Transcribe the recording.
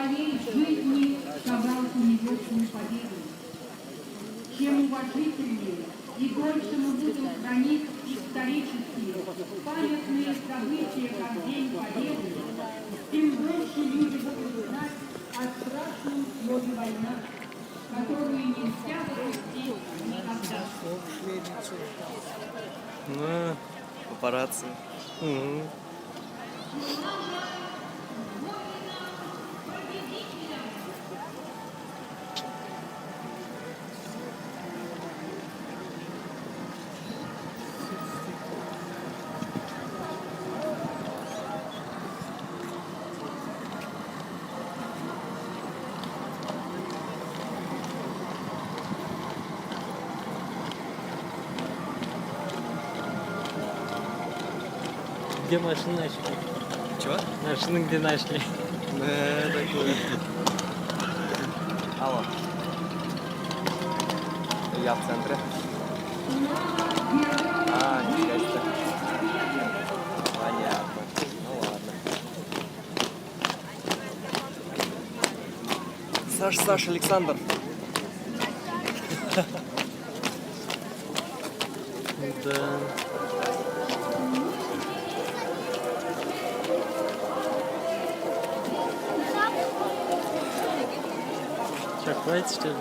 своей жизни собрался небесную победу. Чем уважительнее и дольше мы будем хранить исторические, памятные события, как День Победы, тем больше люди будут знать о страшном слове «война», которую нельзя допустить никогда. Ну, папарацци. Угу. Где машины нашли? Чего? Машины где нашли? Такое. Алло. Я в центре. Несчастье. Понятно. Ну ладно. Саша, Александр. Да. Что, хватит что ли?